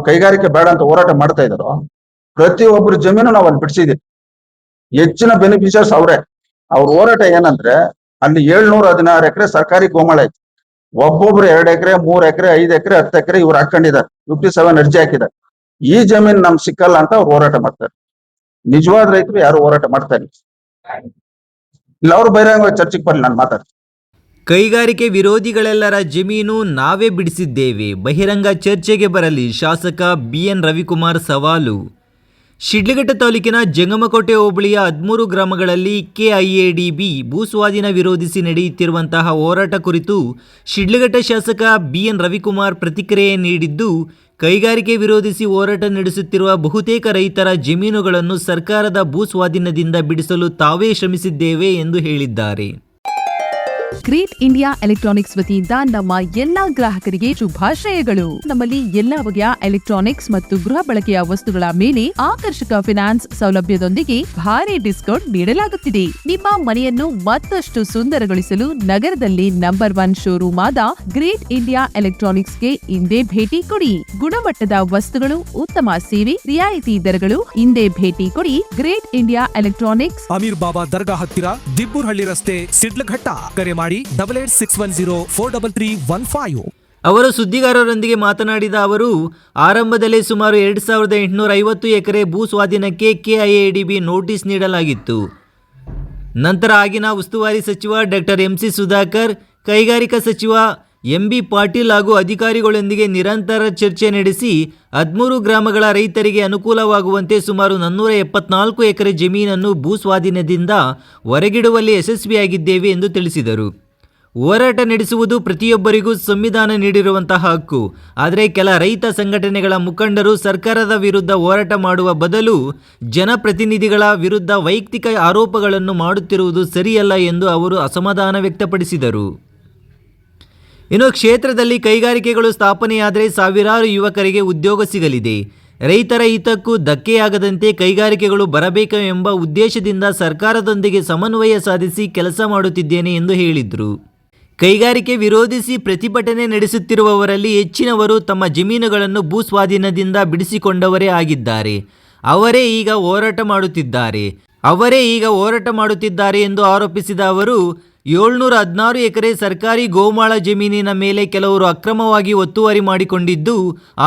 ಕೈಗಾರಿಕೆ ಬೇಡ ಅಂತ ಹೋರಾಟ ಮಾಡ್ತಾ ಇದ್ದಾರೋ ಪ್ರತಿಯೊಬ್ಬರ ಜಮೀನು ನಾವು ಅಲ್ಲಿ ಬಿಡಿಸಿದೀವಿ. ಹೆಚ್ಚಿನ ಬೆನಿಫಿಷಿಯರ್ಸ್ ಅವರೇ. ಅವ್ರ ಹೋರಾಟ ಏನಂದ್ರೆ ಅಲ್ಲಿ 716 ಎಕರೆ ಸರ್ಕಾರಿ ಗೋಮಾಳ ಐತಿ. ಒಬ್ಬೊಬ್ರು 2 ಎಕರೆ 3 ಎಕರೆ 5 ಎಕರೆ 10 ಎಕರೆ ಇವ್ರು ಹಾಕೊಂಡಿದ್ದಾರೆ. 57 ಅರ್ಜಿ ಹಾಕಿದ್ದಾರೆ. ಈ ಜಮೀನ್ ನಮ್ ಸಿಕ್ಕಲ್ಲ ಅಂತ ಅವ್ರು ಹೋರಾಟ ಮಾಡ್ತಾರೆ. ನಿಜವಾದ ರೈತರು ಯಾರು ಹೋರಾಟ ಮಾಡ್ತಾರೆ ಇಲ್ಲ. ಅವ್ರು ಬಹಿರಂಗ ಚರ್ಚೆಗೆ ಬರ್ಲಿ, ನಾನು ಮಾತಾಡ್ತೀನಿ. ಕೈಗಾರಿಕೆ ವಿರೋಧಿಗಳೆಲ್ಲರ ಜಮೀನು ನಾವೇ ಬಿಡಿಸಿದ್ದೇವೆ, ಬಹಿರಂಗ ಚರ್ಚೆಗೆ ಬರಲಿ ಶಾಸಕ BN ರವಿಕುಮಾರ್ ಸವಾಲು. ಶಿಡ್ಲಘಟ್ಟ ತಾಲೂಕಿನ ಜಂಗಮಕೋಟೆ ಹೋಬಳಿಯ 13 ಗ್ರಾಮಗಳಲ್ಲಿ KIADB ಭೂಸ್ವಾಧೀನ ವಿರೋಧಿಸಿ ನಡೆಯುತ್ತಿರುವಂತಹ ಹೋರಾಟ ಕುರಿತು ಶಿಡ್ಲಘಟ್ಟ ಶಾಸಕ BN ರವಿಕುಮಾರ್ ಪ್ರತಿಕ್ರಿಯೆ ನೀಡಿದ್ದು, ಕೈಗಾರಿಕೆ ವಿರೋಧಿಸಿ ಹೋರಾಟ ನಡೆಸುತ್ತಿರುವ ಬಹುತೇಕ ರೈತರ ಜಮೀನುಗಳನ್ನು ಸರ್ಕಾರದ ಭೂಸ್ವಾಧೀನದಿಂದ ಬಿಡಿಸಲು ತಾವೇ ಶ್ರಮಿಸಿದ್ದೇವೆ ಎಂದು ಹೇಳಿದ್ದಾರೆ. ಗ್ರೇಟ್ ಇಂಡಿಯಾ ಎಲೆಕ್ಟ್ರಾನಿಕ್ಸ್ ವತಿಯಿಂದ ನಮ್ಮ ಎಲ್ಲಾ ಗ್ರಾಹಕರಿಗೆ ಶುಭಾಶಯಗಳು. ನಮ್ಮಲ್ಲಿ ಎಲ್ಲಾ ಬಗೆಯ ಎಲೆಕ್ಟ್ರಾನಿಕ್ಸ್ ಮತ್ತು ಗೃಹ ಬಳಕೆಯ ವಸ್ತುಗಳ ಮೇಲೆ ಆಕರ್ಷಕ ಫಿನಾನ್ಸ್ ಸೌಲಭ್ಯದೊಂದಿಗೆ ಭಾರಿ ಡಿಸ್ಕೌಂಟ್ ನೀಡಲಾಗುತ್ತಿದೆ. ನಿಮ್ಮ ಮನೆಯನ್ನು ಮತ್ತಷ್ಟು ಸುಂದರಗೊಳಿಸಲು ನಗರದಲ್ಲಿ ನಂಬರ್ 1 ಶೋರೂಮ್ ಆದ ಗ್ರೇಟ್ ಇಂಡಿಯಾ ಎಲೆಕ್ಟ್ರಾನಿಕ್ಸ್ಗೆ ಇಂದೇ ಭೇಟಿ ಕೊಡಿ. ಗುಣಮಟ್ಟದ ವಸ್ತುಗಳು, ಉತ್ತಮ ಸೇವೆ, ರಿಯಾಯಿತಿ ದರಗಳು. ಇಂದೇ ಭೇಟಿ ಕೊಡಿ. ಗ್ರೇಟ್ ಇಂಡಿಯಾ ಎಲೆಕ್ಟ್ರಾನಿಕ್ಸ್, ಅಮೀರ್ ಬಾಬಾ ದರ್ಗಾ ಹತ್ತಿರ, ದಿಬ್ಬೂರ್ಹಳ್ಳಿ ರಸ್ತೆ, ಶಿಡ್ಲಘಟ್ಟ. ಕರೆ ಮಾಡಿ 8861043315. ಅವರು ಸುದ್ದಿಗಾರರೊಂದಿಗೆ ಮಾತನಾಡಿದ ಅವರು, ಆರಂಭದಲ್ಲೇ ಸುಮಾರು 2850 ಎಕರೆ ಭೂ ಸ್ವಾಧೀನಕ್ಕೆ KIADB ನೋಟಿಸ್ ನೀಡಲಾಗಿತ್ತು. ನಂತರ ಆಗಿನ ಉಸ್ತುವಾರಿ ಸಚಿವ ಡಾಕ್ಟರ್ MC ಸುಧಾಕರ್, ಕೈಗಾರಿಕಾ ಸಚಿವ MB ಪಾಟೀಲ್ ಹಾಗೂ ಅಧಿಕಾರಿಗಳೊಂದಿಗೆ ನಿರಂತರ ಚರ್ಚೆ ನಡೆಸಿ 13 ಗ್ರಾಮಗಳ ರೈತರಿಗೆ ಅನುಕೂಲವಾಗುವಂತೆ ಸುಮಾರು 474 ಎಕರೆ ಜಮೀನನ್ನು ಭೂಸ್ವಾಧೀನದಿಂದ ಹೊರಗಿಡುವಲ್ಲಿ ಯಶಸ್ವಿಯಾಗಿದ್ದೇವೆ ಎಂದು ತಿಳಿಸಿದರು. ಹೋರಾಟ ನಡೆಸುವುದು ಪ್ರತಿಯೊಬ್ಬರಿಗೂ ಸಂವಿಧಾನ ನೀಡಿರುವಂತಹ ಹಕ್ಕು. ಆದರೆ ಕೆಲ ರೈತ ಸಂಘಟನೆಗಳ ಮುಖಂಡರು ಸರ್ಕಾರದ ವಿರುದ್ಧ ಹೋರಾಟ ಮಾಡುವ ಬದಲು ಜನಪ್ರತಿನಿಧಿಗಳ ವಿರುದ್ಧ ವೈಯಕ್ತಿಕ ಆರೋಪಗಳನ್ನು ಮಾಡುತ್ತಿರುವುದು ಸರಿಯಲ್ಲ ಎಂದು ಅವರು ಅಸಮಾಧಾನ ವ್ಯಕ್ತಪಡಿಸಿದರು. ಇನ್ನು ಕ್ಷೇತ್ರದಲ್ಲಿ ಕೈಗಾರಿಕೆಗಳು ಸ್ಥಾಪನೆಯಾದರೆ ಸಾವಿರಾರು ಯುವಕರಿಗೆ ಉದ್ಯೋಗ ಸಿಗಲಿದೆ. ರೈತರ ಹಿತಕ್ಕೂ ಧಕ್ಕೆಯಾಗದಂತೆ ಕೈಗಾರಿಕೆಗಳು ಬರಬೇಕು ಎಂಬ ಉದ್ದೇಶದಿಂದ ಸರ್ಕಾರದೊಂದಿಗೆ ಸಮನ್ವಯ ಸಾಧಿಸಿ ಕೆಲಸ ಮಾಡುತ್ತಿದ್ದೇನೆ ಎಂದು ಹೇಳಿದರು. ಕೈಗಾರಿಕೆ ವಿರೋಧಿಸಿ ಪ್ರತಿಭಟನೆ ನಡೆಸುತ್ತಿರುವವರಲ್ಲಿ ಹೆಚ್ಚಿನವರು ತಮ್ಮ ಜಮೀನುಗಳನ್ನು ಭೂಸ್ವಾಧೀನದಿಂದ ಬಿಡಿಸಿಕೊಂಡವರೇ ಆಗಿದ್ದಾರೆ. ಅವರೇ ಈಗ ಹೋರಾಟ ಮಾಡುತ್ತಿದ್ದಾರೆ ಎಂದು ಆರೋಪಿಸಿದ ಅವರು, 716 ಎಕರೆ ಸರ್ಕಾರಿ ಗೋಮಾಳ ಜಮೀನಿನ ಮೇಲೆ ಕೆಲವರು ಅಕ್ರಮವಾಗಿ ಒತ್ತುವರಿ ಮಾಡಿಕೊಂಡಿದ್ದು,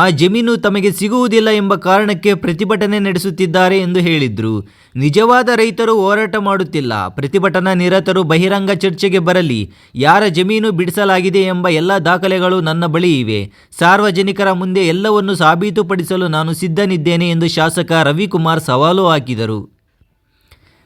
ಆ ಜಮೀನು ತಮಗೆ ಸಿಗುವುದಿಲ್ಲ ಎಂಬ ಕಾರಣಕ್ಕೆ ಪ್ರತಿಭಟನೆ ನಡೆಸುತ್ತಿದ್ದಾರೆ ಎಂದು ಹೇಳಿದರು. ನಿಜವಾದ ರೈತರು ಹೋರಾಟ ಮಾಡುತ್ತಿಲ್ಲ. ಪ್ರತಿಭಟನಾ ನಿರತರು ಬಹಿರಂಗ ಚರ್ಚೆಗೆ ಬರಲಿ. ಯಾರ ಜಮೀನು ಬಿಡಿಸಲಾಗಿದೆ ಎಂಬ ಎಲ್ಲ ದಾಖಲೆಗಳು ನನ್ನ ಬಳಿ ಇವೆ. ಸಾರ್ವಜನಿಕರ ಮುಂದೆ ಎಲ್ಲವನ್ನು ಸಾಬೀತುಪಡಿಸಲು ನಾನು ಸಿದ್ಧನಿದ್ದೇನೆ ಎಂದು ಶಾಸಕ ರವಿಕುಮಾರ್ ಸವಾಲು ಹಾಕಿದರು.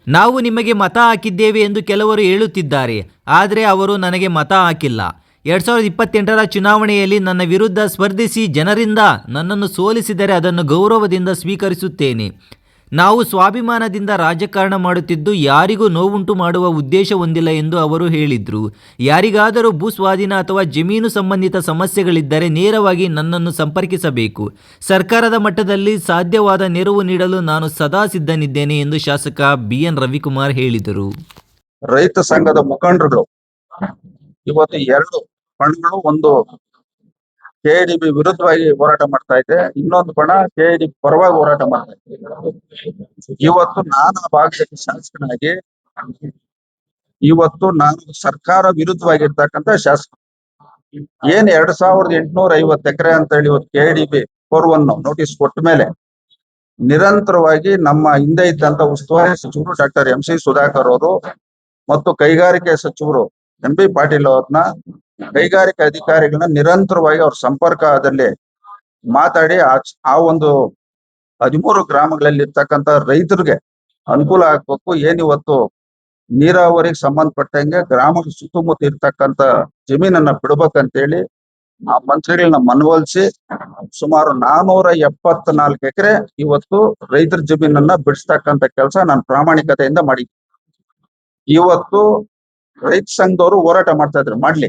ನಾವು ನಿಮಗೆ ಮತ ಹಾಕಿದ್ದೇವೆ ಎಂದು ಕೆಲವರು ಹೇಳುತ್ತಿದ್ದಾರೆ. ಆದರೆ ಅವರು ನನಗೆ ಮತ ಹಾಕಿಲ್ಲ. 2028ರ ಚುನಾವಣೆಯಲ್ಲಿ ನನ್ನ ವಿರುದ್ಧ ಸ್ಪರ್ಧಿಸಿ ಜನರಿಂದ ನನ್ನನ್ನು ಸೋಲಿಸಿದರೆ ಅದನ್ನು ಗೌರವದಿಂದ ಸ್ವೀಕರಿಸುತ್ತೇನೆ. ನಾವು ಸ್ವಾಭಿಮಾನದಿಂದ ರಾಜಕಾರಣ ಮಾಡುತ್ತಿದ್ದು ಯಾರಿಗೂ ನೋವುಂಟು ಮಾಡುವ ಉದ್ದೇಶ ಹೊಂದಿಲ್ಲ ಎಂದು ಅವರು ಹೇಳಿದರು. ಯಾರಿಗಾದರೂ ಭೂಸ್ವಾಧೀನ ಅಥವಾ ಜಮೀನು ಸಂಬಂಧಿತ ಸಮಸ್ಯೆಗಳಿದ್ದರೆ ನೇರವಾಗಿ ನನ್ನನ್ನು ಸಂಪರ್ಕಿಸಬೇಕು. ಸರ್ಕಾರದ ಮಟ್ಟದಲ್ಲಿ ಸಾಧ್ಯವಾದ ನೆರವು ನೀಡಲು ನಾನು ಸದಾ ಸಿದ್ಧನಿದ್ದೇನೆ ಎಂದು ಶಾಸಕ BN ರವಿಕುಮಾರ್ ಹೇಳಿದರು. ರೈತ ಸಂಘದ ಮುಖಂಡರುಗಳು ಇವತ್ತು 2 ಬಣಗಳು, ಒಂದು KIADB ವಿರುದ್ಧವಾಗಿ ಹೋರಾಟ ಮಾಡ್ತಾ ಇದೆ, ಇನ್ನೊಂದು ಬಣ KIADB ಪರವಾಗಿ ಹೋರಾಟ ಮಾಡ್ತಾ ಇದೆ. ಇವತ್ತು ನಾನು ಆ ಭಾಗದಲ್ಲಿ ಶಾಸಕನಾಗಿ ಇವತ್ತು ನಾನು ಸರ್ಕಾರ ವಿರುದ್ಧವಾಗಿರ್ತಕ್ಕಂಥ ಶಾಸಕ. ಏನ್ 2850 ಎಕರೆ ಅಂತ ಹೇಳಿ ಇವತ್ತು KIADB ಪೂರ್ವವನ್ನು ನೋಟಿಸ್ ಕೊಟ್ಟ ಮೇಲೆ ನಿರಂತರವಾಗಿ ನಮ್ಮ ಹಿಂದೆ ಇದ್ದಂತ ಉಸ್ತುವಾರಿ ಸಚಿವರು ಡಾಕ್ಟರ್ MC ಸುಧಾಕರ್ ಅವರು ಮತ್ತು ಕೈಗಾರಿಕೆ ಸಚಿವರು MB ಪಾಟೀಲ್ ಅವ್ರನ್ನ, ಕೈಗಾರಿಕೆ ಅಧಿಕಾರಿಗಳನ್ನ ನಿರಂತರವಾಗಿ ಅವ್ರ ಸಂಪರ್ಕದಲ್ಲಿ ಮಾತಾಡಿ ಆ ಒಂದು 13 ಗ್ರಾಮಗಳಲ್ಲಿ ಇರ್ತಕ್ಕಂಥ ರೈತರಿಗೆ ಅನುಕೂಲ ಆಗ್ಬೇಕು. ಏನಿವತ್ತು ನೀರಾವರಿಗೆ ಸಂಬಂಧಪಟ್ಟಂಗೆ ಗ್ರಾಮದ ಸುತ್ತಮುತ್ತ ಇರ್ತಕ್ಕಂಥ ಜಮೀನನ್ನ ಬಿಡ್ಬೇಕಂತೇಳಿ ಆ ಮಂತ್ರಿಗಳನ್ನ ಮನವೊಲಿಸಿ ಸುಮಾರು 474 ಎಕರೆ ಇವತ್ತು ರೈತರ ಜಮೀನನ್ನ ಬಿಡಿಸ್ತಕ್ಕಂಥ ಕೆಲಸ ನಾನು ಪ್ರಾಮಾಣಿಕತೆಯಿಂದ ಮಾಡಿದ್ದೆ. ಇವತ್ತು ರೈತ ಸಂಘದವರು ಹೋರಾಟ ಮಾಡ್ತಾ ಇದ್ರು, ಮಾಡ್ಲಿ.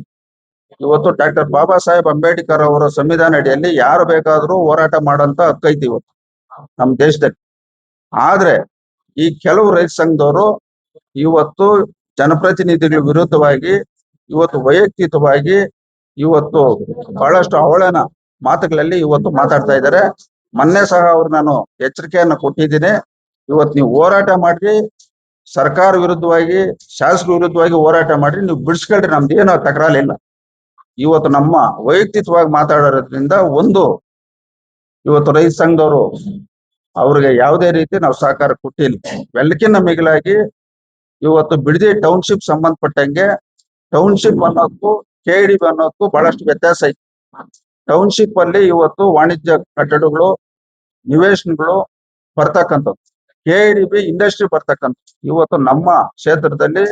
ಇವತ್ತು ಡಾಕ್ಟರ್ ಬಾಬಾ ಸಾಹೇಬ್ ಅಂಬೇಡ್ಕರ್ ಅವರ ಸಂವಿಧಾನ ಅಡಿಯಲ್ಲಿ ಯಾರು ಬೇಕಾದ್ರೂ ಹೋರಾಟ ಮಾಡೋಂತ ಹಕ್ಕೈತಿ ಇವತ್ತು ನಮ್ಮ ದೇಶದಲ್ಲಿ. ಆದ್ರೆ ಈ ಕೆಲವು ರೈತ ಸಂಘದವರು ಇವತ್ತು ಜನಪ್ರತಿನಿಧಿಗಳ ವಿರುದ್ಧವಾಗಿ ಇವತ್ತು ವೈಯಕ್ತಿಕವಾಗಿ ಇವತ್ತು ಬಹಳಷ್ಟು ಅವಳನ ಮಾತುಗಳಲ್ಲಿ ಇವತ್ತು ಮಾತಾಡ್ತಾ ಇದ್ದಾರೆ. ಮೊನ್ನೆ ಸಹ ಅವ್ರು ನಾನು ಎಚ್ಚರಿಕೆಯನ್ನ ಕೊಟ್ಟಿದ್ದೀನಿ. ಇವತ್ತು ನೀವು ಹೋರಾಟ ಮಾಡ್ರಿ, ಸರ್ಕಾರ ವಿರುದ್ಧವಾಗಿ, ಶಾಸಕರ ವಿರುದ್ಧವಾಗಿ ಹೋರಾಟ ಮಾಡ್ರಿ, ನೀವು ಬಿಡಿಸ್ಕೊಳ್ರಿ, ನಮ್ದೇನು ತಕರಾಲಿಲ್ಲ. ಇವತ್ತು ನಮ್ಮ ವೈಯಕ್ತಿಕವಾಗಿ ಮಾತಾಡೋದ್ರಿಂದ ಇವತ್ತು ರೈತ ಸಂಘದವರು ಅವ್ರಿಗೆ ಯಾವುದೇ ರೀತಿ ನಾವು ಸಹಕಾರ ಕೊಟ್ಟಿಲ್ಲ. ಎಲ್ಲಕ್ಕಿಂತ ಮಿಗಿಲಾಗಿ ಇವತ್ತು ಬಿಡದಿ ಟೌನ್ಶಿಪ್ ಸಂಬಂಧಪಟ್ಟಂಗೆ ಟೌನ್ಶಿಪ್ ಅನ್ನೋದಕ್ಕೂ KIDB ಅನ್ನೋದಕ್ಕೂ ಬಹಳಷ್ಟು ವ್ಯತ್ಯಾಸ ಐತಿ. ಟೌನ್ಶಿಪ್ ಅಲ್ಲಿ ಇವತ್ತು ವಾಣಿಜ್ಯ ಕಟ್ಟಡಗಳು, ನಿವೇಶನಗಳು ಬರ್ತಕ್ಕಂಥದ್ದು, KIDB ಇಂಡಸ್ಟ್ರಿ ಬರ್ತಕ್ಕಂಥ. ಇವತ್ತು ನಮ್ಮ ಕ್ಷೇತ್ರದಲ್ಲಿ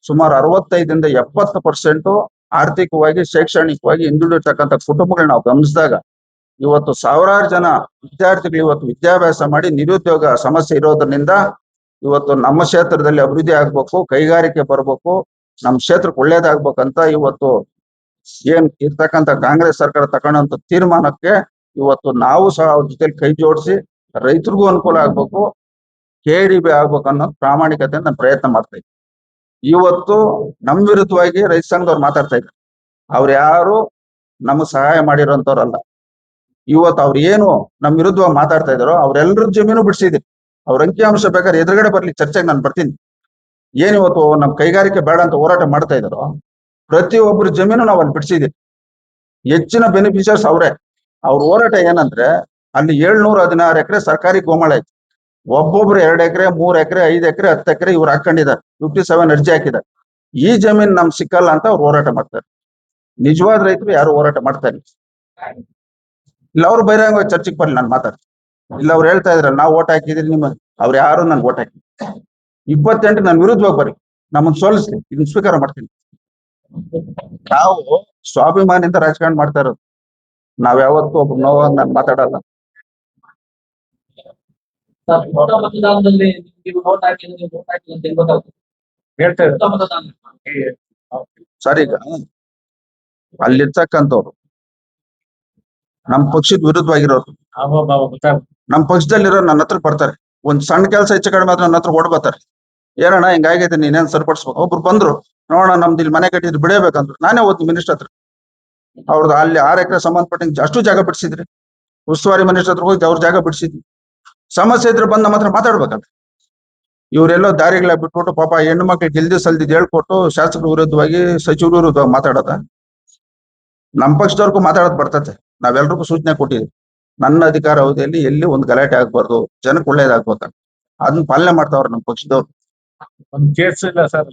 ಸುಮಾರು 65-70% ಆರ್ಥಿಕವಾಗಿ, ಶೈಕ್ಷಣಿಕವಾಗಿ ಹಿಂದುಳಿರ್ತಕ್ಕಂಥ ಕುಟುಂಬಗಳು ನಾವು ಗಮನಿಸಿದಾಗ ಇವತ್ತು ಸಾವಿರಾರು ಜನ ವಿದ್ಯಾರ್ಥಿಗಳು ಇವತ್ತು ವಿದ್ಯಾಭ್ಯಾಸ ಮಾಡಿ ನಿರುದ್ಯೋಗ ಸಮಸ್ಯೆ ಇರೋದ್ರಿಂದ ಇವತ್ತು ನಮ್ಮ ಕ್ಷೇತ್ರದಲ್ಲಿ ಅಭಿವೃದ್ಧಿ ಆಗ್ಬೇಕು, ಕೈಗಾರಿಕೆ ಬರ್ಬೇಕು, ನಮ್ಮ ಕ್ಷೇತ್ರಕ್ಕೆ ಒಳ್ಳೇದಾಗ್ಬೇಕಂತ ಇವತ್ತು ಏನ್ ಇರ್ತಕ್ಕಂಥ ಕಾಂಗ್ರೆಸ್ ಸರ್ಕಾರ ತಗೊಂಡಂತ ತೀರ್ಮಾನಕ್ಕೆ ಇವತ್ತು ನಾವು ಸಹ ಅವ್ರ ಜೊತೆಲಿ ಕೈ ಜೋಡಿಸಿ ರೈತರಿಗೂ ಅನುಕೂಲ ಆಗ್ಬೇಕು, KIDB ಆಗ್ಬೇಕು ಅನ್ನೋ ಪ್ರಾಮಾಣಿಕತೆ ನಾನು ಪ್ರಯತ್ನ ಮಾಡ್ತಾ ಇದ್ದೀನಿ. ಇವತ್ತು ನಮ್ಮ ವಿರುದ್ಧವಾಗಿ ರೈತ ಸಂಘದವ್ರು ಮಾತಾಡ್ತಾ ಇದ್ದಾರೆ. ಅವ್ರು ಯಾರು ನಮಗೆ ಸಹಾಯ ಮಾಡಿರೋಂಥವ್ರಲ್ಲ. ಇವತ್ತು ಅವ್ರು ಏನು ನಮ್ಮ ವಿರುದ್ಧವಾಗಿ ಮಾತಾಡ್ತಾ ಇದಾರೋ ಅವ್ರೆಲ್ಲರ ಜಮೀನು ಬಿಡಿಸಿದೀನಿ. ಅವ್ರ ಅಂಕಿಅಂಶ ಬೇಕಾದ್ರೆ ಎದುರುಗಡೆ ಬರ್ಲಿ, ಚರ್ಚೆಗೆ ನಾನು ಬರ್ತೀನಿ. ಏನ್ ಇವತ್ತು ನಮ್ ಕೈಗಾರಿಕೆ ಬೇಡ ಅಂತ ಹೋರಾಟ ಮಾಡ್ತಾ ಇದಾರೋ ಪ್ರತಿಯೊಬ್ಬರ ಜಮೀನು ನಾವು ಅಲ್ಲಿ ಬಿಡಿಸಿದೀವಿ. ಹೆಚ್ಚಿನ ಬೆನಿಫಿಷಿಯರ್ಸ್ ಅವ್ರೆ. ಅವ್ರ ಹೋರಾಟ ಏನಂದ್ರೆ ಅಲ್ಲಿ 716 ಎಕರೆ ಸರ್ಕಾರಿ ಗೋಮಾಳ ಐತಿ. ಒಬ್ಬೊಬ್ರು 2 ಎಕರೆ, 3 ಎಕರೆ, 5 ಎಕರೆ, 10 ಎಕರೆ ಇವ್ರು ಹಾಕೊಂಡಿದ್ದಾರೆ. 57 ಅರ್ಜಿ ಹಾಕಿದ್ದಾರೆ. ಈ ಜಮೀನ್ ನಮ್ ಸಿಕ್ಕಲ್ಲ ಅಂತ ಅವ್ರು ಹೋರಾಟ ಮಾಡ್ತಾರೆ. ನಿಜವಾದ ರೈತರು ಯಾರು ಹೋರಾಟ ಮಾಡ್ತಾರೆ ಇಲ್ಲ. ಅವ್ರು ಬಹಿರಂಗವಾಗಿ ಚರ್ಚೆಗೆ ಬರ್ಲಿ, ನಾನು ಮಾತಾಡ್ತೀನಿ. ಇಲ್ಲ ಅವ್ರು ಹೇಳ್ತಾ ಇದ್ರ ನಾವು ಓಟ್ ಹಾಕಿದ್ರಿ, ನಿಮ್ಮ ಅವ್ರು ಯಾರು ನನ್ ಓಟ್ ಹಾಕಿ 28 ನನ್ನ ವಿರುದ್ಧವಾಗಿ ಬರ್ರಿ, ನಮ್ಮನ್ನ ಸೋಲಿಸ್ಲಿ, ಇದನ್ನ ಸ್ವೀಕಾರ ಮಾಡ್ತೀನಿ. ನಾವು ಸ್ವಾಭಿಮಾನಿಯಿಂದ ರಾಜಕಾರಣ ಮಾಡ್ತಾ ಇರೋದು. ನಾವ್ ಯಾವತ್ತೂ ಒಬ್ಬ ನೋವಾಗ ನಾನು ಮಾತಾಡಲ್ಲ. ಮತದಾನದಲ್ಲಿ ನೀವು ವೋಟ್ ಹಾಕಿದ್ರೆ ನೀವು ವೋಟ್ ಹಾಕಿಲ್ಲ ಅಂತ ಹೆಂಗ್ ಗೊತ್ತಾಗ್ತದೆ? ಹೇಳ್ತಾ ಇದ್ದಾರೆ ಮತದಾನ ಸರ್. ಈಗ ಅಲ್ಲಿರ್ತಕ್ಕಂಥವ್ರು ನಮ್ ಪಕ್ಷದ ವಿರುದ್ಧವಾಗಿರೋರು, ನಮ್ ಪಕ್ಷದಲ್ಲಿರೋ ನನ್ನ ಹತ್ರ ಬರ್ತಾರೆ. ಒಂದ್ ಸಣ್ಣ ಕೆಲಸ ಹೆಚ್ಚು ಕಡಿಮೆ ಆದ್ರೆ ನನ್ನ ಹತ್ರ ಓಡ್ ಬರ್ತಾರೆ. ಏನಣ್ಣ ಹಿಂಗಾಗೈತೆ, ನೀನೇನ್ ಸರಿಪಡಿಸ್ಬೇಕು? ಒಬ್ರು ಬಂದ್ರು, ನೋಡೋಣ ನಮ್ದು ಇಲ್ಲಿ ಮನೆ ಕಟ್ಟಿದ್ರು ಬಿಡಬೇಕಂದ್ರು. ನಾನೇ ಹೋದ್ನಿ ಮಿನಿಸ್ಟರ್ ಹತ್ರ. ಅವ್ರದ್ದು ಅಲ್ಲಿ 6 ಎಕರೆ ಸಂಬಂಧಪಟ್ಟಂಗೆ ಅಷ್ಟು ಜಾಗ ಬಿಡಿಸಿದ್ರಿ. ಉಸ್ತುವಾರಿ ಮಿನಿಸ್ಟರ್ ಹತ್ರ ಹೋಗಿ ಅವ್ರ ಜಾಗ ಬಿಡಿಸಿದ್ವಿ. ಸಮಸ್ಯೆ ಇದ್ರೆ ಬಂದ್ ನಮ್ಮ ಹತ್ರ ಮಾತಾಡ್ಬೇಕಂತ. ಇವರೆಲ್ಲೋ ದಾರಿಗಳ ಬಿಟ್ಬಿಟ್ಟು ಪಾಪ ಹೆಣ್ಣು ಮಕ್ಳಿಗೆ ಇಲ್ದಿ ಸಲ್ದಿದ್ ಹೇಳ್ಕೊಟ್ಟು ಶಾಸಕರ ವಿರುದ್ಧವಾಗಿ, ಸಚಿವರ ವಿರುದ್ಧವಾಗಿ ಮಾತಾಡೋದ. ನಮ್ಮ ಪಕ್ಷದವ್ರಿಗೂ ಮಾತಾಡೋದ್ ಬರ್ತತೆ. ನಾವೆಲ್ರಿಗೂ ಸೂಚನೆ ಕೊಟ್ಟಿದ್ವಿ. ನನ್ನ ಅಧಿಕಾರ ಅವಧಿಯಲ್ಲಿ ಎಲ್ಲಿ ಒಂದು ಗಲಾಟೆ ಆಗ್ಬಾರ್ದು, ಜನಕ್ಕೆ ಒಳ್ಳೇದಾಗ್ಬೇಕ, ಅದನ್ನ ಪಾಲನೆ ಮಾಡ್ತಾವ್ರ ನಮ್ಮ ಪಕ್ಷದವ್ರು. ಒಂದು ಕೇಸ್ ಇಲ್ಲ ಸರ್.